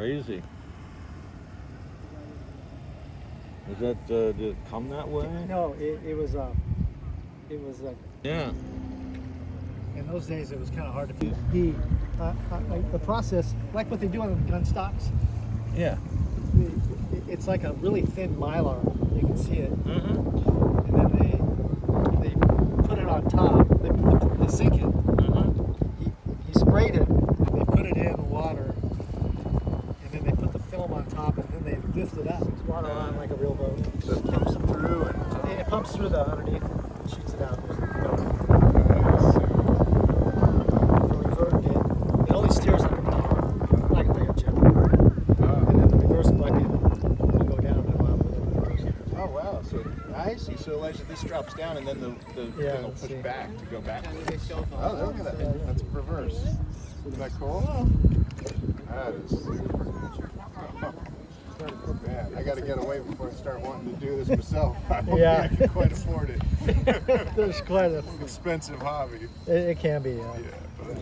crazy. Is that did it come that way? No, it was Yeah. in those days it was kind of hard to feed. The process, like what they do on the gun stocks, Yeah. it's like a really thin mylar. You can see it, Mm-hmm. and then they put it on top. They sink it. Mm-hmm. He sprayed it. They put it in water, and then they put the film on top, and then they lift it up. It's water on like a real boat. So it pumps them through and It pumps through the underneath and shoots it out. For reverting it only steers underneath, like a jet. And then the reverse bucket will go down and allow it to reverse. oh wow, so I see. So like this drops down and then the Yeah, thing will let's push see. back to go backwards. Oh, look at that. That's reverse. Isn't that cool? That is super. Man, I got to get away before I start wanting to do this myself. I don't Yeah. think I can quite afford it. There's quite a Expensive hobby. it can be. Yeah, but